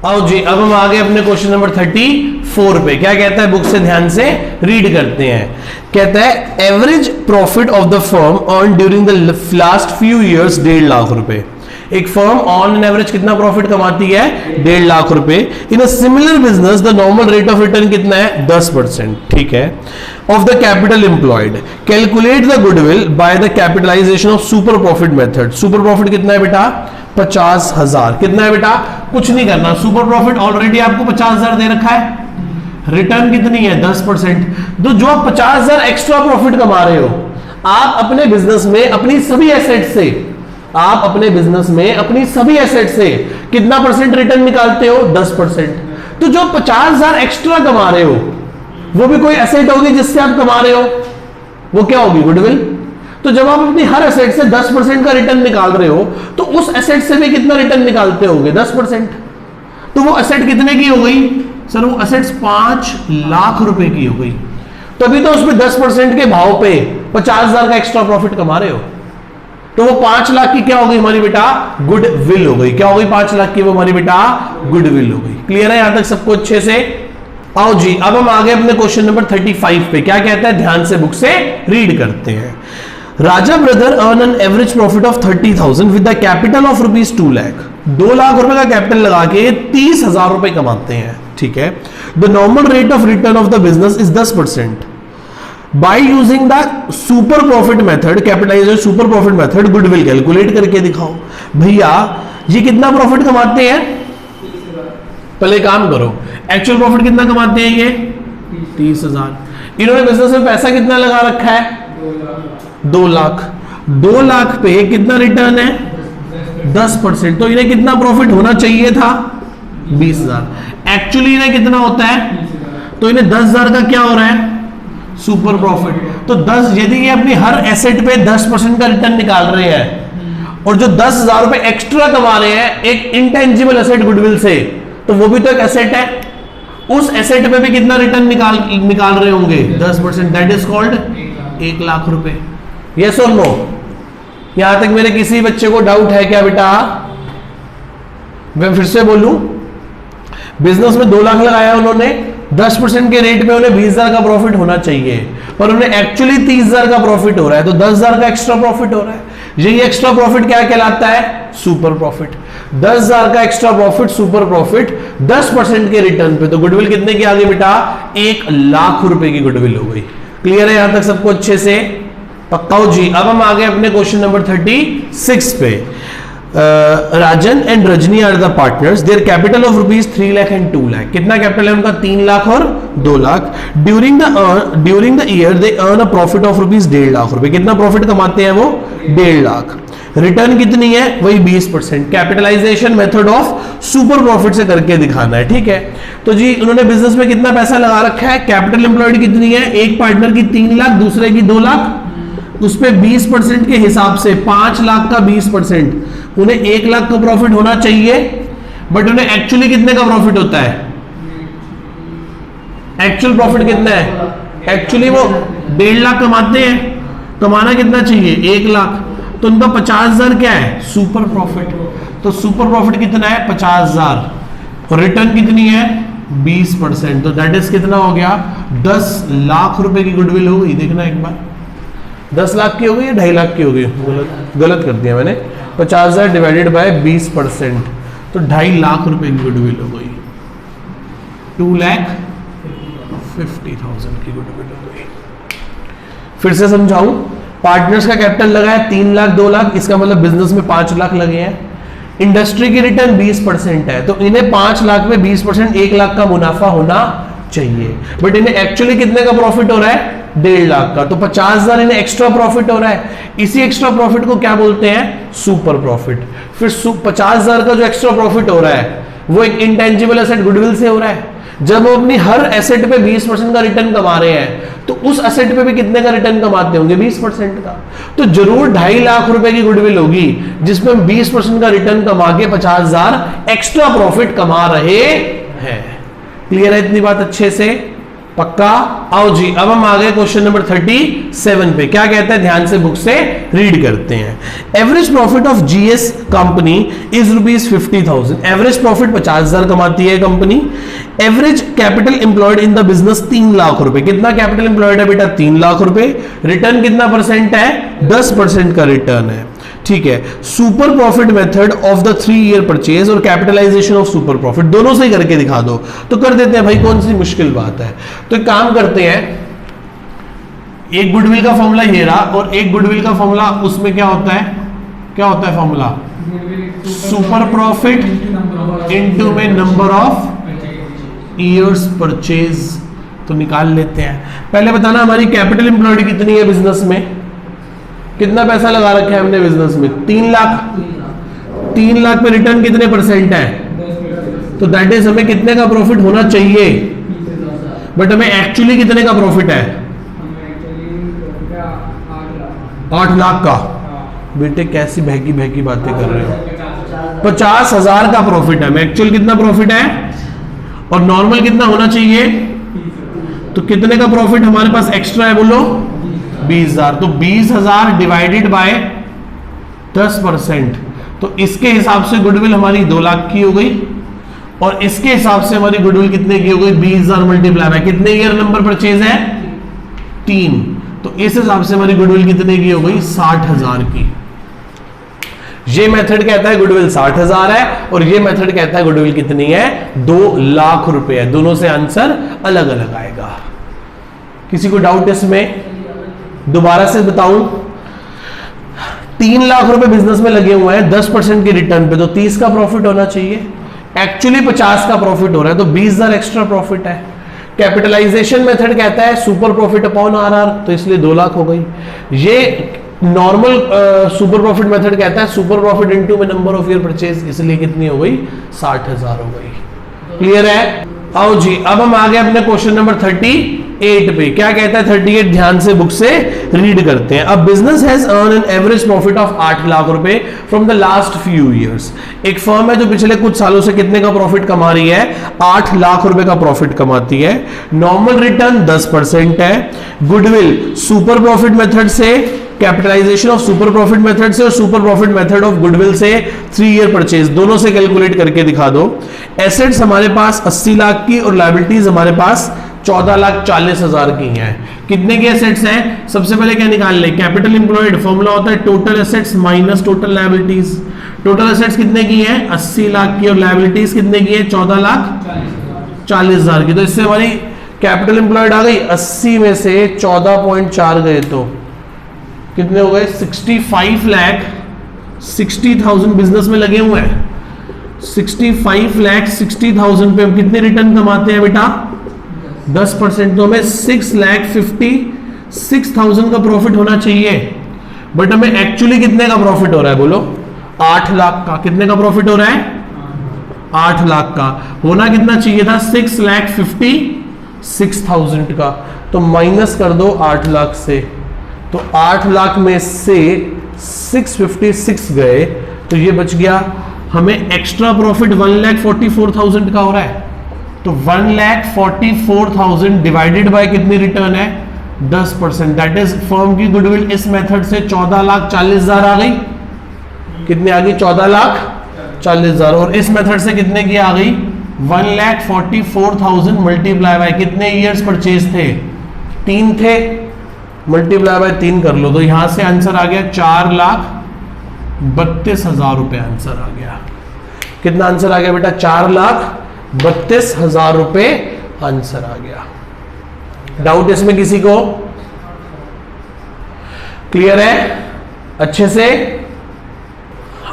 आओ जी, अब हम आ गए अपने क्वेश्चन नंबर 34 पे। क्या कहता है, बुक से ध्यान से रीड करते हैं। कहता है average profit of the firm earn during the last few years 1.5 lakh रुपए। एक फर्म ऑन एन एवरेज कितना प्रॉफिट कमाती है, 1.5 लाख रुपए। In a similar business the normal rate of return कितना है, 10%। ठीक है, of the capital employed. Calculate the goodwill by the capitalisation of super profit method. Super profit कितना है बेटा, 50,000। कितना है बेटा, कुछ नहीं करना, सुपर प्रॉफिट ऑलरेडी आपको 50,000 दे रखा है। रिटर्न कितनी है, 10%। तो जो आप 50,000 एक्स्ट्रा प्रॉफिट कमा रहे हो, आप अपने बिजनेस में अपनी सभी एसेट से, आप अपने बिजनेस में अपनी सभी एसेट से कितना परसेंट रिटर्न निकालते हो, 10%। तो जो 50,000 एक्स्ट्रा कमा रहे हो वो भी कोई एसेट होगी जिससे आप कमा रहे हो, वो क्या होगी, गुडविल। तो जब आप अपनी हर एसेट से 10% का रिटर्न निकाल रहे हो तो उस एसेट से भी कितना रिटर्न निकालते होगे, 10%। तो वो एसेट कितने की हो गई सर, वो एसेट्स 5 लाख रुपए की हो गई। तभी तो उसमें 10% के भाव पे 50,000 का एक्स्ट्रा प्रॉफिट कमा रहे हो। तो वो 5 लाख की क्या हो गई हमारी बेटा, गुडविल हो गई। क्या हो गई, 5 लाख की वो हमारी बेटा गुडविल हो गई। क्लियर है यहां तक सबको अच्छे से। आओ जी, अब हम आगे अपने क्वेश्चन नंबर 35 पे। क्या कहता है, ध्यान से बुक से रीड करते हैं। Raja brother earn an average profit of 30,000 with the capital of rupees 2 lakh. 2 lakh रुपए का कैपिटल लगा के 30,000 रुपए कमाते हैं। ठीक है, the normal rate of return of the business is 10%। By using the super profit method, capitalisation super profit method, goodwill calculate करके दिखाओ। भैया ये कितना प्रॉफिट कमाते हैं, पहले काम करो, एक्चुअल प्रॉफिट कितना कमाते हैं ये, 30,000। इन्होंने बिजनेस में पैसा कितना लगा रखा है, 2 लाख। 2 लाख पे कितना रिटर्न है, 10%। तो इन्हें कितना प्रॉफिट होना चाहिए था, 20,000। एक्चुअली इन्हें कितना होता है, तो इन्हें 10,000 का क्या हो रहा है, सुपर प्रॉफिट। तो 10, यदि ये अपनी हर एसेट पे 10% का रिटर्न निकाल रहे हैं और जो 10,000 रुपए एक्स्ट्रा कमा रहे हैं एक इंटेंजिबल एसेट गुडविल से, तो वो भी तो एक एसेट है। उस एसेट पे भी कितना रिटर्न निकाल रहे होंगे, 10%। दैट इज कॉल्ड 1 लाख रुपए। यस और नो। यहां तक मेरे किसी बच्चे को डाउट है क्या बेटा, मैं फिर से बोलूं, बिजनेस में 2 लाख लगाया उन्होंने, 10% के रेट पे उन्हें 20,000 का प्रॉफिट होना चाहिए, पर उन्हें एक्चुअली 30,000 का प्रॉफिट हो रहा है, तो 10,000 का एक्स्ट्रा प्रॉफिट हो रहा है। यही एक्स्ट्रा प्रॉफिट क्या कहलाता है, सुपर प्रॉफिट। 10,000 का एक्स्ट्रा प्रॉफिट, सुपर प्रॉफिट, 10% के रिटर्न पे। तो गुडविल कितने की आ गई बेटा, 1 लाख रुपए की गुडविल हो गई। क्लियर है यहां तक सबको अच्छे से, पक्का जी। अब हम आ गए अपने क्वेश्चन नंबर 36 पे। Rajan and Rajni are the partners, their capital of rupees 3 lakh and 2 lakh. कितना कैपिटल है उनका, 3 लाख और 2 lakh. During the year they earn a profit of rupees 1.5 lakh रुपए। कितना प्रॉफिट कमाते हैं वो, 1.5 लाख। रिटर्न कितनी है, वही 20%। Capitalisation method of super profit से करके दिखाना है। ठीक है, तो जी उन्होंने बिजनेस में कितना पैसा लगा रखा है, कैपिटल एम्प्लॉयड कितनी है, एक पार्टनर की 3 लाख, दूसरे की 2 लाख। उस पे 20% के हिसाब से 5 लाख का 20%, उन्हें 1 लाख का प्रॉफिट होना चाहिए, बट उन्हें एक्चुअली कितने का प्रॉफिट होता है, एक्चुअल प्रॉफिट कितना है, एक्चुअली वो 1.5 लाख कमाते हैं, कमाना कितना चाहिए, 1 लाख। तो उनका 50,000 क्या है, सुपर प्रॉफिट। तो सुपर प्रॉफिट कितना है, 50,000, और रिटर्न कितनी है, 20%। तो दैट इज कितना हो गया, 10 लाख रुपए की गुडविल हो गई। देखना एक बार, 10 लाख की हो गई या 2.5 लाख की हो गई, गलत कर दिया मैंने। 50,000 डिवाइडेड बाय 20%, तो 2.5 लाख रुपए की गुडविल हो गई। 2,50,000 की गुडविल हो गई। फिर से समझाऊं, पार्टनर्स का कैपिटल लगा है 3 लाख 2 लाख, इसका मतलब बिजनेस में 5 लाख लगे हैं। इंडस्ट्री की रिटर्न 20% है, तो इन्हें 5 लाख में 20% 1 लाख का मुनाफा होना चाहिए, बट इन्हें एक्चुअली कितने का प्रॉफिट हो रहा है, 1.5 लाख का। तो 50,000 इन्हें एक्स्ट्रा प्रॉफिट हो रहा है। इसी एक्स्ट्रा प्रॉफिट को क्या बोलते हैं, सुपर प्रॉफिट। फिर 50,000 का जो एक्स्ट्रा प्रॉफिट हो रहा है वो एक इंटेंजिबल एसेट गुडविल से हो रहा है। जब वो अपनी हर एसेट पे 20% का रिटर्न कमा रहे हैं, तो उस एसेट पे भी कितने का रिटर्न कमाते होंगे, 20% का। तो जरूर 2.5 लाख रुपए की गुडविल होगी जिसमें हम 20% का रिटर्न कमा के 50,000 एक्स्ट्रा प्रॉफिट कमा रहे हैं। क्लियर है इतनी बात अच्छे से, पक्का? आओ जी, अब हम आ गए क्वेश्चन नंबर 37 पे। क्या कहता है, ध्यान से बुक से रीड करते हैं। Average profit of GS company is ₹50,000। Average profit 50,000 कमाती है company. Average capital employed in the business 3 lakh रुपए। कितना कैपिटल एम्प्लॉयड है बेटा? 3 लाख रुपए। रिटर्न कितना परसेंट है? 10% का रिटर्न है। ठीक है। Super profit method of the 3 year purchase और कैपिटलाइजेशन ऑफ सुपर प्रॉफिट, दोनों से करके दिखा दो। तो कर देते हैं भाई, कौन सी मुश्किल बात है। तो एक काम करते हैं, एक गुडविल का फॉर्मूला ये रहा और एक गुडविल का फॉर्मूला, उसमें क्या होता है, क्या होता है फॉर्मूला? सुपर प्रॉफिट इनटू में नंबर ऑफ ईयर्स परचेज। तो निकाल लेते हैं। पहले बताना हमारी कैपिटल एम्प्लॉयड कितनी है बिजनेस में, कितना पैसा लगा रखा है हमने बिजनेस में? 3 लाख। 3 लाख पे रिटर्न कितने परसेंट है? तो दैट इज हमें कितने का प्रॉफिट होना चाहिए, बट हमें एक्चुअली कितने का प्रॉफिट है? 8 लाख का। बेटे कैसी बहकी बहकी बातें कर रहे हो। 50,000 का प्रॉफिट है, हमें एक्चुअल कितना प्रॉफिट है और नॉर्मल कितना होना चाहिए? तो कितने का प्रॉफिट हमारे पास एक्स्ट्रा है बोलो? 20,000। तो 20,000 डिवाइडेड बाय 10%। तो इसके हिसाब से गुडविल हमारी 2 लाख की हो गई और इसके हिसाब से हमारी गुडविल कितने की हो गई? 20,000 मल्टीप्लाई बाय कितने ईयर नंबर परचेज है? 3। तो इस हिसाब से हमारी गुडविल कितने की हो गई? 60,000 की। ये मेथड कहता है गुडविल 60,000 है और ये मेथड कहता है गुडविल कितनी है? 2 लाख रुपए है। दोनों से आंसर अलग अलग आएगा। किसी को डाउट इसमें? दोबारा से बताऊं, 3 लाख रुपए बिजनेस में लगे हुए हैं 10% के रिटर्न पे, तो 30 का प्रॉफिट होना चाहिए। एक्चुअली 50 का प्रॉफिट हो रहा है, तो 20,000 एक्स्ट्रा प्रॉफिट है। कैपिटलाइजेशन मेथड कहता है सुपर प्रॉफिट अपॉन आरआर, तो इसलिए 2 लाख हो गई। ये नॉर्मल सुपर प्रॉफिट मेथड कहता है सुपर प्रॉफिट इनटू में नंबर ऑफ ईयर परचेज, इसलिए कितनी हो गई? 60,000 हो गई। क्लियर है? आओ जी, अब हम आ गए अपने क्वेश्चन नंबर 38 पे। क्या कहता है 38? ध्यान से बुक से रीड करते हैं। अब business has earn an average profit of 8 lakh रुपए from the last few years. एक फर्म है जो पिछले कुछ सालों से कितने का प्रॉफिट कमा रही है? 8 लाख रुपए का प्रॉफिट कमाती है। नॉर्मल रिटर्न 10% है। गुडविल सुपर प्रॉफिट मेथड से, capitalisation of super profit method से और super profit method of goodwill से 3 ईयर परचेज, दोनों से कैलकुलेट करके दिखा दो। एसेट्स हमारे पास 80 लाख की और लायबिलिटीज हमारे पास 14,40,000 की हैं। कितने के एसेट्स हैं? सबसे पहले क्या निकाल ले? Capital employed. फॉर्मूला होता है total assets minus total liabilities. Total assets कितने की हैं? 80 लाख की और लायबिलिटीज कितने की है? 14,40,000 की। तो इससे हमारी कैपिटल एम्प्लॉयड आ गई 80 में से 14.4 गए तो कितने हो गए? 65,60,000 बिजनेस में लगे हुए हैं। 65,60,000 पे हम कितने रिटर्न कमाते हैं बेटा? 10%। तो हमें 6,56,000 का प्रॉफिट होना चाहिए, बट हमें एक्चुअली कितने का प्रॉफिट हो रहा है बोलो? 8 लाख का। कितने का प्रॉफिट हो रहा है? 8 लाख का। होना कितना चाहिए था? 6,56,000 का। तो माइनस कर दो 8 लाख से, तो 8 लाख में से 656 गए, तो ये बच गया हमें एक्स्ट्रा प्रॉफिट 1,44,000 का हो रहा है। तो 1,44,000 डिवाइडेड बाय कितनी रिटर्न है? 10%। दैट इज फर्म की गुडविल इस मेथड से 14,40,000 आ गई। कितने आ गई? 14,40,000। और इस मेथड से कितने की आ गई? 1,44,000 मल्टीप्लाई बाय कितने ईयर्स परचेज थे? 3 थे। मल्टीप्लाई बाय 3 कर लो, तो यहां से आंसर आ गया 4,32,000 रुपए आंसर आ गया। कितना आंसर आ गया बेटा? 4,32,000 रुपए आंसर आ गया। डाउट इसमें किसी को? क्लियर है अच्छे से?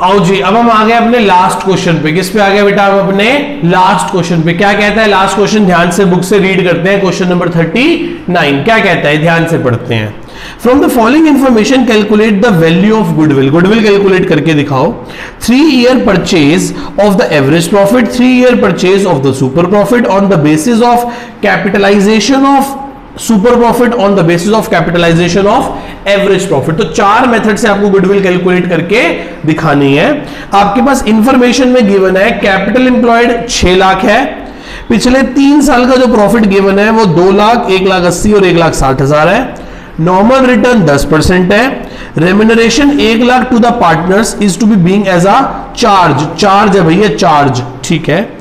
आओ जी, अब हम आ गए अपने लास्ट क्वेश्चन पे। किस पे आ गए बेटा? हम अपने लास्ट क्वेश्चन पे। क्या कहता है लास्ट क्वेश्चन? ध्यान से बुक से रीड करते हैं। क्वेश्चन नंबर 39 क्या कहता है? ध्यान से पढ़ते हैं। From the following information calculate the value of goodwill. Goodwill calculate करके दिखाओ। 3 year purchase of the average profit, 3 year purchase of the super profit on the basis of capitalisation of super profit on the basis of capitalisation of average profit. तो 4 method से आपको goodwill calculate करके दिखानी है। आपके पास information में given है capital employed 6 lakh है, पिछले 3 साल का जो प्रॉफिट गिवन है वो 2 लाख, 1 लाख 80 और 1 लाख 60 हजार है। नॉर्मल रिटर्न 10% है। Remuneration 1 lakh to the partners is to be being as a charge है भैया, चार्ज, ठीक है।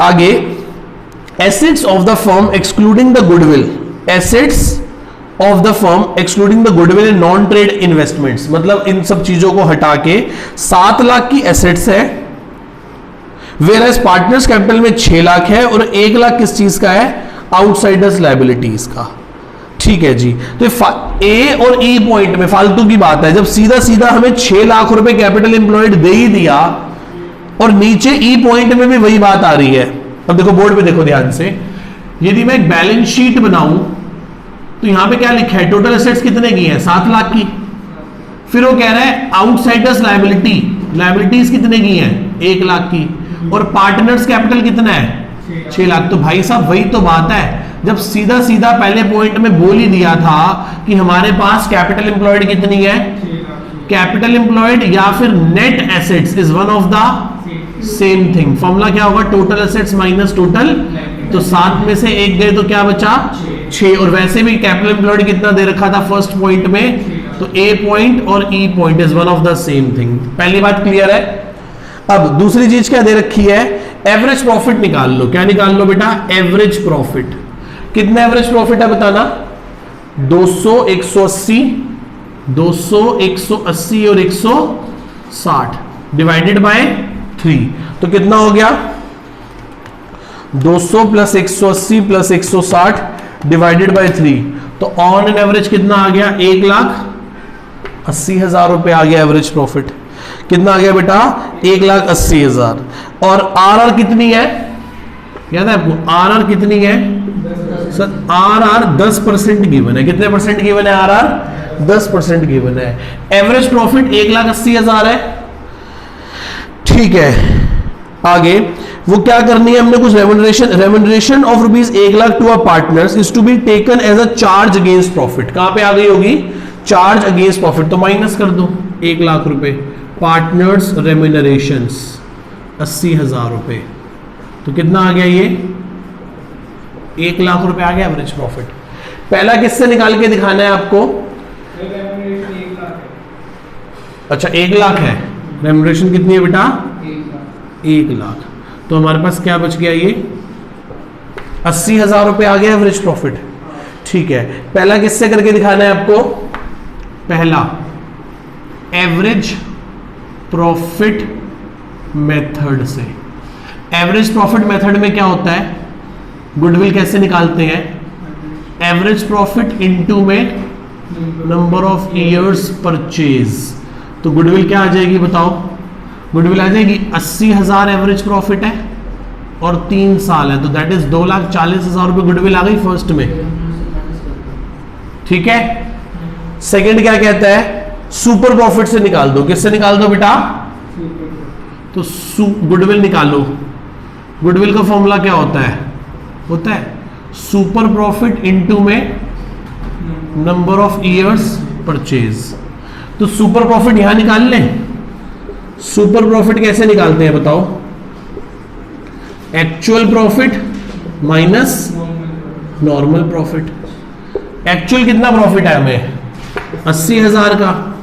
आगे assets of the firm excluding the goodwill, assets of the firm excluding the goodwill and non trade investments, मतलब इन सब चीजों को हटा के 7 लाख की एसेट्स है, वेयरएज पार्टनर्स कैपिटल में 6 लाख है और 1 लाख किस चीज का है, आउटसाइडर्स लायबिलिटीज का, ठीक है जी। तो ए और ई पॉइंट में फालतू की बात है, जब सीधा सीधा हमें 6 लाख रुपए कैपिटल एम्प्लॉयड दे ही दिया और नीचे ई पॉइंट में भी वही बात आ रही है। अब देखो बोर्ड पे देखो ध्यान से, यदि मैं एक बैलेंस शीट बनाऊं तो यहां पे क्या लिखा है, टोटल एसेट्स कितने की है, 7 लाख की। फिर वो कह रहा है आउटसाइडर्स लायबिलिटीज कितने की है, 1 लाख की, और पार्टनर्स कैपिटल कितना है, 6 लाख। तो भाई साहब वही तो बात है, जब सीधा सीधा पहले पॉइंट में बोल ही दिया था कि हमारे पास कैपिटल एम्प्लॉयड कितनी है, कैपिटल एम्प्लॉयड या फिर net assets is one of the same thing. Formula क्या होगा, टोटल एसेट्स माइनस टोटल, तो 7 में से 1 गए तो क्या बचा, 6। और वैसे भी कैपिटल एम्प्लॉयड कितना दे रखा था फर्स्ट पॉइंट में, तो ए पॉइंट और ई point is one of the same thing. पहली बात क्लियर है। अब दूसरी चीज क्या दे रखी है, एवरेज प्रॉफिट निकाल लो। क्या निकाल लो बेटा, एवरेज प्रॉफिट। कितना एवरेज प्रॉफिट है बताना, 200, 180, 200, 180 और 160 डिवाइडेड बाय 3, तो कितना हो गया, 200 प्लस 180 प्लस 160 डिवाइडेड बाय 3, तो ऑन एन एवरेज कितना आ गया, 1,80,000 रुपए आ गया एवरेज प्रॉफिट। कितना आ गया बेटा, 1,80,000। और आरआर कितनी है, याद है आपको, आरआर कितनी है सर, आरआर 10% गिवन है। कितने परसेंट गिवन है, आरआर 10% गिवन है। एवरेज प्रॉफिट 1,80,000 है, ठीक है। आगे वो क्या करनी है हमने, कुछ remuneration of rupees 1 lakh to a partners is to be taken as a charge against profit. कहां पे आ गई होगी, चार्ज अगेंस्ट प्रॉफिट, तो माइनस कर दो 1 लाख रुपए, पार्टनर्स रेम्यूनरेशंस 80,000 रुपए, तो कितना आ गया ये, 1 लाख रुपए आ गया एवरेज प्रॉफिट। पहला किससे निकाल के दिखाना है आपको, अच्छा 1 लाख है, रेम्यूनरेशन कितनी है बेटा, 1 लाख, तो हमारे पास क्या बच गया, ये 80,000 रुपए आ गया एवरेज प्रॉफिट, ठीक है। पहला किससे करके दिखाना है आपको, पहला एवरेज प्रॉफिट मेथड से। एवरेज प्रॉफिट मेथड में क्या होता है, गुडविल कैसे निकालते हैं, एवरेज प्रॉफिट इनटू में नंबर ऑफ इयर्स परचेज, तो गुडविल क्या आ जाएगी बताओ, गुडविल आ जाएगी 80,000 एवरेज प्रॉफिट है और 3 साल है, तो दैट इज 2,40,000 रुपए गुडविल आ गई फर्स्ट में, ठीक है। सेकंड क्या कहता है, सुपर प्रॉफिट से निकाल दो। किससे निकाल दो बेटा, तो गुडविल निकालो। गुडविल का फॉर्मूला क्या होता है सुपर प्रॉफिट इनटू में नंबर ऑफ इयर्स परचेज। तो सुपर प्रॉफिट यहां निकाल लें, सुपर प्रॉफिट कैसे निकालते हैं बताओ, actual profit minus normal profit. Actual कितना प्रॉफिट है हमें, 80,000 का।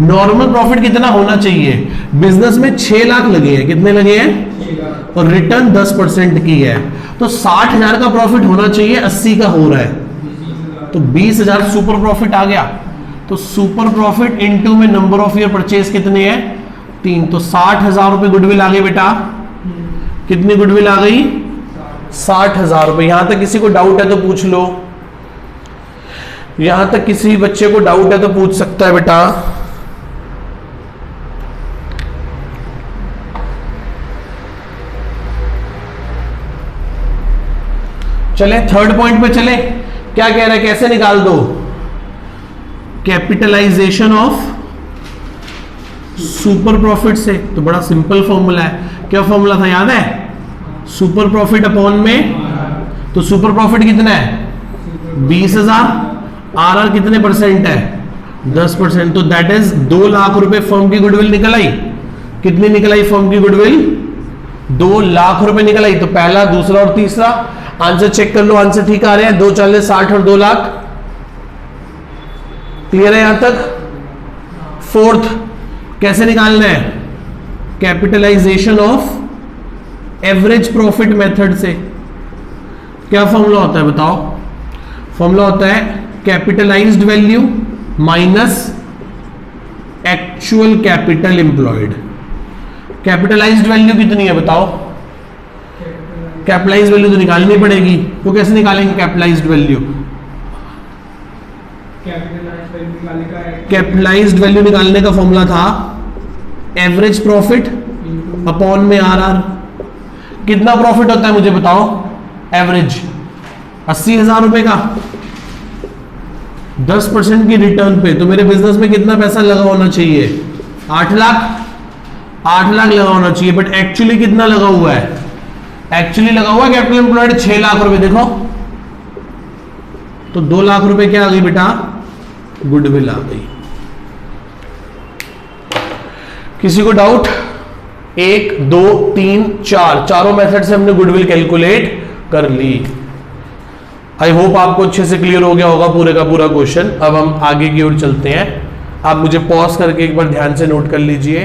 नॉर्मल प्रॉफिट कितना होना चाहिए, बिजनेस में 6 लाख लगे हैं, कितने लगे हैं, और रिटर्न 10% की है, तो 60,000 का प्रॉफिट होना चाहिए, 80 का हो रहा है, तो 20,000 सुपर प्रॉफिट आ गया। तो सुपर प्रॉफिट इनटू में नंबर ऑफ ईयर परचेज कितने हैं, 3, तो 60,000 रुपए गुडविल आ गई बेटा। कितनी गुडविल आ गई, 60,000 रुपए। यहां तक किसी को डाउट है तो पूछ लो, यहां तक किसी बच्चे को डाउट है तो पूछ सकता है बेटा। चले थर्ड पॉइंट पे चले, क्या कह रहा है, कैसे निकाल दो, कैपिटलाइजेशन ऑफ सुपर प्रॉफिट से। तो बड़ा सिंपल फॉर्मूला है, क्या फॉर्मूला था याद है, सुपर प्रॉफिट अपॉन में, तो सुपर प्रॉफिट कितना है 20,000, आरआर कितने परसेंट है 10%, तो दैट इज 2 लाख रुपए फर्म की गुडविल निकल आई। कितनी निकल आई फर्म की गुडविल, 2 लाख रुपए निकल आई, तो पहला, दूसरा और तीसरा आंसर चेक कर लो, आंसर ठीक आ रहे हैं, 2 4 60 और 2 लाख। क्लियर है यहां तक? फोर्थ कैसे निकालना है? Capitalisation of average profit method से। क्या फॉर्मूला होता है बताओ? फॉर्मूला होता है capitalised value minus actual capital employed. Capitalised value कितनी है बताओ? कैपिटलाइज्ड वैल्यू तो निकालनी पड़ेगी, तो कैसे निकालेंगे कैपिटलाइज्ड वैल्यू? कैपिटलाइज्ड वैल्यू निकालने का फॉर्मूला था एवरेज प्रॉफिट अपॉन में आरआर। कितना प्रॉफिट होता है मुझे बताओ एवरेज? 80,000 रुपए का 10% की रिटर्न पे, तो मेरे बिजनेस में कितना पैसा लगा होना चाहिए? 8 लाख। 8 लाख लगा होना चाहिए, बट एक्चुअली कितना लगा हुआ है? एक्चुअली लगा हुआ है कैपिटल एम्प्लॉयड 6 लाख रुपए। देखो तो 2 लाख रुपए क्या आ गई बेटा? गुडविल आ गई। किसी को डाउट? 1 2 3 4 चारों मेथड से हमने गुडविल कैलकुलेट कर ली। आई होप आपको अच्छे से क्लियर हो गया होगा पूरे का पूरा क्वेश्चन। अब हम आगे की ओर चलते हैं। आप मुझे पॉज करके एक बार ध्यान से नोट कर लीजिए।